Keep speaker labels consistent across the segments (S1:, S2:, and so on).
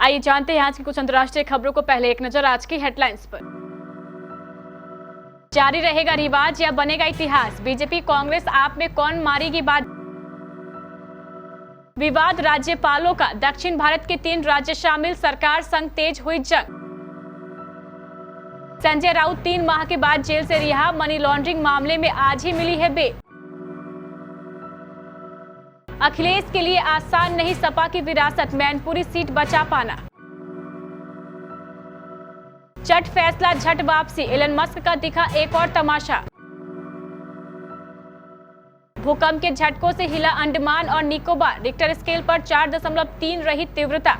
S1: आइए जानते हैं आज की कुछ अंतर्राष्ट्रीय खबरों को। पहले एक नजर आज की हेडलाइंस पर। जारी रहेगा रिवाज या बनेगा इतिहास, बीजेपी कांग्रेस आप में कौन मारेगी बात। विवाद राज्यपालों का, दक्षिण भारत के 3 राज्य शामिल, सरकार संग तेज हुई जंग। संजय राउत 3 माह के बाद जेल से रिहा, मनी लॉन्ड्रिंग मामले में आज ही मिली है बेल। अखिलेश के लिए आसान नहीं सपा की विरासत, मैनपुरी सीट बचा पाना। झट फैसला झट वापसी, एलन मस्क का दिखा एक और तमाशा। भूकंप के झटकों से हिला अंडमान और निकोबार, रिक्टर स्केल पर 4.3 रही तीव्रता।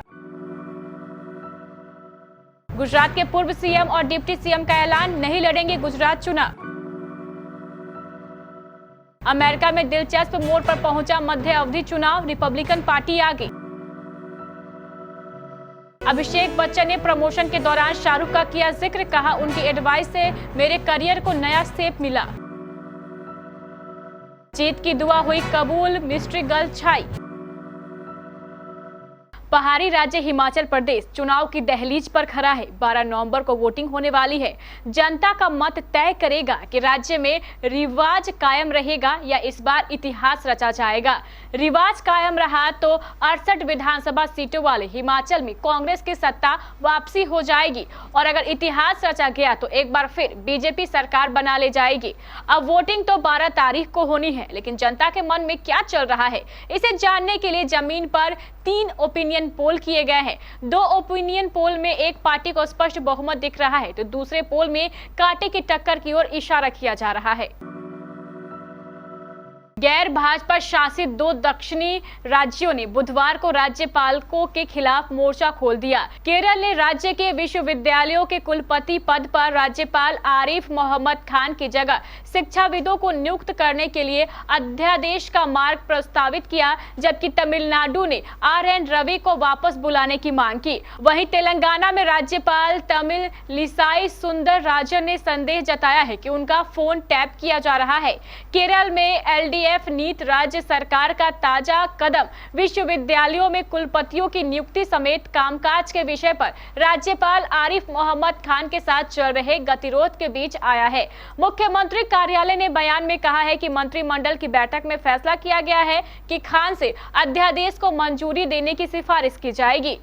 S1: गुजरात के पूर्व सीएम और डिप्टी सीएम का ऐलान, नहीं लड़ेंगे गुजरात चुनाव। अमेरिका में दिलचस्प मोड़ पर पहुंचा मध्य अवधि चुनाव, रिपब्लिकन पार्टी आगे। अभिषेक बच्चन ने प्रमोशन के दौरान शाहरुख का किया जिक्र, कहा उनकी एडवाइस से मेरे करियर को नया शेप मिला। जीत की दुआ हुई कबूल, मिस्ट्री गर्ल छाई। पहाड़ी राज्य हिमाचल प्रदेश चुनाव की दहलीज पर खड़ा है। 12 नवंबर को वोटिंग होने वाली है। जनता का मत तय करेगा कि राज्य में रिवाज कायम रहेगा या इस बार इतिहास रचा जाएगा। रिवाज कायम रहा तो 68 विधानसभा सीटों वाले हिमाचल में कांग्रेस की सत्ता वापसी हो जाएगी और अगर इतिहास रचा गया तो एक बार फिर बीजेपी सरकार बना ले जाएगी। अब वोटिंग तो 12 तारीख को होनी है, लेकिन जनता के मन में क्या चल रहा है इसे जानने के लिए जमीन पर 3 ओपिनियन पोल किए गए हैं। 2 ओपिनियन पोल में एक पार्टी को स्पष्ट बहुमत दिख रहा है तो दूसरे पोल में कांटे की टक्कर की ओर इशारा किया जा रहा है। गैर भाजपा शासित 2 दक्षिणी राज्यों ने बुधवार को राज्यपालों के खिलाफ मोर्चा खोल दिया। केरल ने राज्य के विश्वविद्यालयों के कुलपति पद पर राज्यपाल आरिफ मोहम्मद खान की जगह शिक्षाविदों को नियुक्त करने के लिए अध्यादेश का मार्ग प्रस्तावित किया, जबकि तमिलनाडु ने RN रवि को वापस बुलाने की मांग की। वहीं तेलंगाना में राज्यपाल तमिलिसाई सुंदरराजन ने संदेह जताया है कि उनका फोन टैप किया जा रहा है। केरल में LDF नीति राज्य सरकार का ताजा कदम विश्वविद्यालयों में कुलपतियों की नियुक्ति समेत कामकाज के विषय पर राज्यपाल आरिफ मोहम्मद खान के साथ चल रहे गतिरोध के बीच आया है। मुख्यमंत्री कार्यालय ने बयान में कहा है कि मंत्रिमंडल की बैठक में फैसला किया गया है कि खान से अध्यादेश को मंजूरी देने की सिफारिश की जाएगी।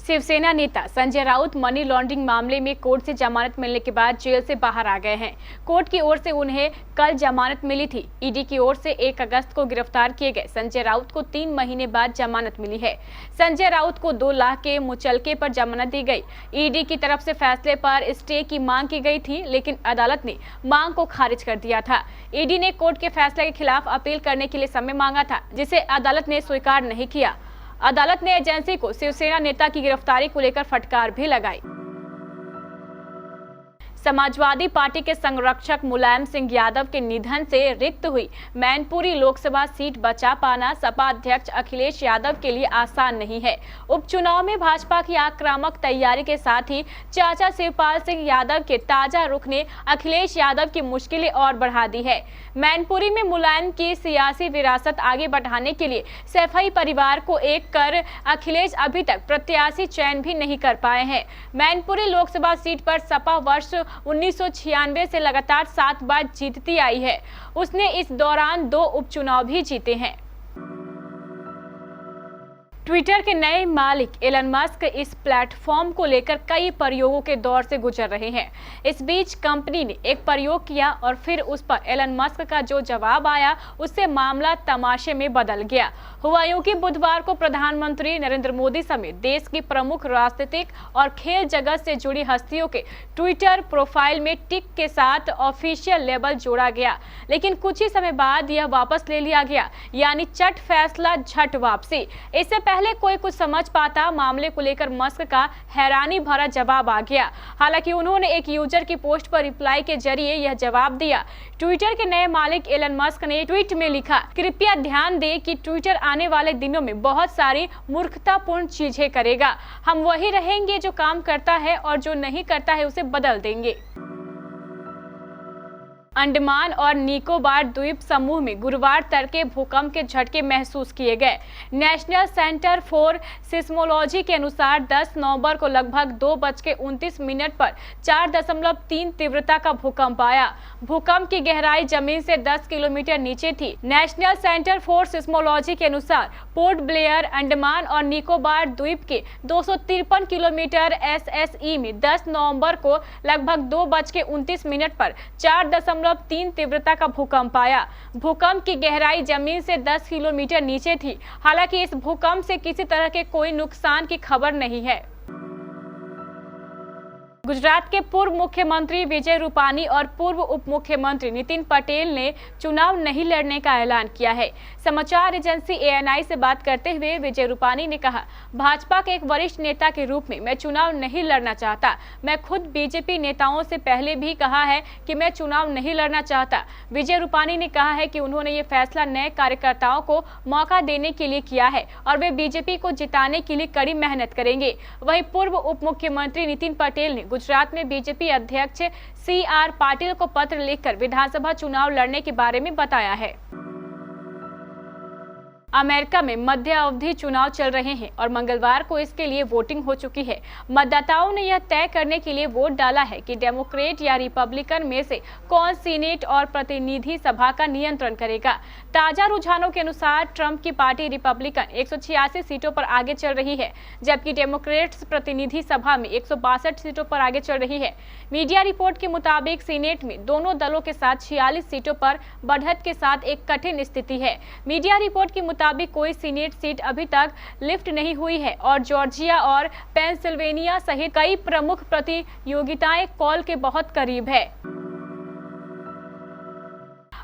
S1: शिवसेना नेता संजय राउत मनी लॉन्ड्रिंग मामले में कोर्ट से जमानत मिलने के बाद जेल से बाहर आ गए हैं। कोर्ट की ओर से उन्हें कल जमानत मिली थी। ईडी की ओर से 1 अगस्त को गिरफ्तार किए गए संजय राउत को 3 महीने बाद जमानत मिली है। संजय राउत को 2 लाख के मुचलके पर जमानत दी गई। ईडी की तरफ से फैसले पर स्टे की मांग की गई थी, लेकिन अदालत ने मांग को खारिज कर दिया था। ईडी ने कोर्ट के फैसले के खिलाफ अपील करने के लिए समय मांगा था, जिसे अदालत ने स्वीकार नहीं किया। अदालत ने एजेंसी को शिवसेना नेता की गिरफ्तारी को लेकर फटकार भी लगाई। समाजवादी पार्टी के संरक्षक मुलायम सिंह यादव के निधन से रिक्त हुई मैनपुरी लोकसभा सीट बचा पाना सपा अध्यक्ष अखिलेश यादव के लिए आसान नहीं है। उपचुनाव में भाजपा की आक्रामक तैयारी के साथ ही चाचा शिवपाल सिंह यादव के ताजा रुख ने अखिलेश यादव की मुश्किलें और बढ़ा दी है। मैनपुरी में मुलायम की सियासी विरासत आगे बढ़ाने के लिए सैफई परिवार को एक कर अखिलेश अभी तक प्रत्याशी चयन भी नहीं कर पाए हैं। मैनपुरी लोकसभा सीट पर सपा वर्ष 1996 से लगातार 7 बार जीतती आई है। उसने इस दौरान 2 उपचुनाव भी जीते हैं। ट्विटर के नए मालिक एलन मस्क इस प्लेटफॉर्म को लेकर कई प्रयोगों के दौर से गुजर रहे हैं। इस बीच कंपनी ने एक प्रयोग किया और फिर उस पर एलन मस्क का जो जवाब आया उससे मामला तमाशे में बदल गया। हुआ यूं कि बुधवार को प्रधानमंत्री नरेंद्र मोदी समेत देश की प्रमुख राजनीतिक और खेल जगत से जुड़ी हस्तियों के ट्विटर प्रोफाइल में टिक के साथ ऑफिशियल लेबल जोड़ा गया, लेकिन कुछ ही समय बाद यह वापस ले लिया गया, यानी झट फैसला झट वापसी। इससे पहले कोई कुछ समझ पाता, मामले को लेकर मस्क का हैरानी भरा जवाब आ गया। हालांकि उन्होंने एक यूजर की पोस्ट पर रिप्लाई के जरिए यह जवाब दिया। ट्विटर के नए मालिक एलन मस्क ने ट्वीट में लिखा, कृपया ध्यान दें कि ट्विटर आने वाले दिनों में बहुत सारी मूर्खतापूर्ण चीजें करेगा। हम वही रहेंगे जो काम करता है और जो नहीं करता है उसे बदल देंगे। अंडमान और निकोबार द्वीप समूह में गुरुवार तड़के भूकंप के झटके महसूस किए गए। नेशनल सेंटर फॉर सिस्मोलॉजी के अनुसार 10 नवंबर को लगभग 2:29 पर 4.3 तीव्रता का भूकंप आया। भूकंप की गहराई जमीन से 10 किलोमीटर नीचे थी। नेशनल सेंटर फॉर सिस्मोलॉजी के अनुसार पोर्ट ब्लेयर, अंडमान और निकोबार द्वीप के 253 किलोमीटर SSE में 10 नवंबर को लगभग 2:29 पर 4.3 तीव्रता का भूकंप आया। भूकंप की गहराई जमीन से 10 किलोमीटर नीचे थी। हालांकि इस भूकंप से किसी तरह के कोई नुकसान की खबर नहीं है। गुजरात के पूर्व मुख्यमंत्री विजय रूपानी और पूर्व उप मुख्यमंत्री नितिन पटेल ने चुनाव नहीं लड़ने का ऐलान किया है। समाचार एजेंसी ANI से बात करते हुए विजय रूपानी ने कहा, भाजपा के एक वरिष्ठ नेता के रूप में मैं चुनाव नहीं लड़ना चाहता। मैं खुद बीजेपी नेताओं से पहले भी कहा है कि मैं चुनाव नहीं लड़ना चाहता। विजय रूपानी ने कहा है कि उन्होंने ये फैसला नए कार्यकर्ताओं को मौका देने के लिए किया है और वे बीजेपी को जिताने के लिए कड़ी मेहनत करेंगे। वहीं पूर्व उप मुख्यमंत्री नितिन पटेल ने गुजरात में बीजेपी अध्यक्ष CR पाटिल को पत्र लिखकर विधानसभा चुनाव लड़ने के बारे में बताया है। अमेरिका में मध्य अवधि चुनाव चल रहे हैं और मंगलवार को इसके लिए वोटिंग हो चुकी है। मतदाताओं ने यह तय करने के लिए वोट डाला है कि डेमोक्रेट या रिपब्लिकन में से कौन सीनेट और प्रतिनिधि सभा का नियंत्रण करेगा। ताजा रुझानों के अनुसार ट्रंप की पार्टी रिपब्लिकन 186 सीटों पर आगे चल रही है, जबकि डेमोक्रेट्स प्रतिनिधि सभा में 162 सीटों पर आगे चल रही है। मीडिया रिपोर्ट के मुताबिक सीनेट में दोनों दलों के साथ 46 सीटों पर बढ़त के साथ एक कठिन स्थिति है। मीडिया रिपोर्ट के मुताबिक कोई सीनेट सीट अभी तक लिफ्ट नहीं हुई है और जॉर्जिया और पेंसिल्वेनिया सहित कई प्रमुख प्रतियोगिताएं कॉल के बहुत करीब है।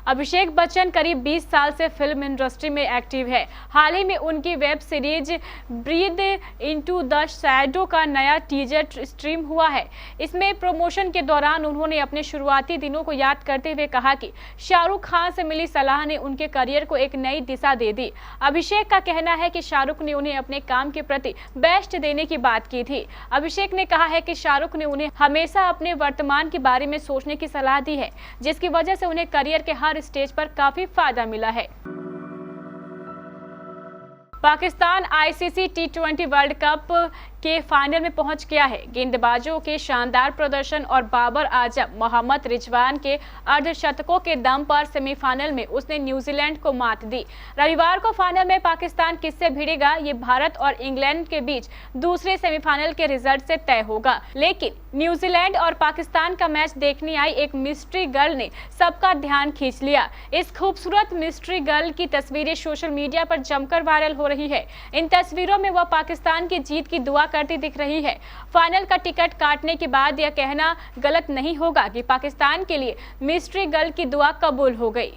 S1: अभिषेक बच्चन करीब 20 साल से फिल्म इंडस्ट्री में एक्टिव है। हाल ही में उनकी web series Breathe Into the Shadow का नया टीजर स्ट्रीम हुआ है। इसमें प्रमोशन के दौरान उन्होंने अपने शुरुआती दिनों को याद करते हुए कहा कि शाहरुख खान से मिली सलाह ने उनके करियर को एक नई दिशा दे दी। अभिषेक का कहना है कि शाहरुख ने उन्हें अपने काम के प्रति बेस्ट देने की बात की थी। अभिषेक ने कहा है कि शाहरुख ने उन्हें हमेशा अपने वर्तमान के बारे में सोचने की सलाह दी है, जिसकी वजह से उन्हें करियर के हर स्टेज पर काफी फायदा मिला है। Pakistan ICC T20 world cup के फाइनल में पहुंच गया है। गेंदबाजों के शानदार प्रदर्शन और बाबर आजम, मोहम्मद रिजवान के अर्धशतकों के दम पर सेमीफाइनल में उसने न्यूजीलैंड को मात दी। रविवार को फाइनल में पाकिस्तान किससे भिड़ेगा, ये भारत और इंग्लैंड के बीच दूसरे सेमीफाइनल के रिजल्ट से तय होगा। लेकिन न्यूजीलैंड और पाकिस्तान का मैच देखने आई एक मिस्ट्री गर्ल ने सबका ध्यान खींच लिया। इस खूबसूरत मिस्ट्री गर्ल की तस्वीरें सोशल मीडिया पर जमकर वायरल हो रही है। इन तस्वीरों में वह पाकिस्तान की जीत की दुआ करती दिख रही है। फाइनल का टिकट काटने के बाद यह कहना गलत नहीं होगा कि पाकिस्तान के लिए मिस्ट्री गर्ल की दुआ कबूल हो गई।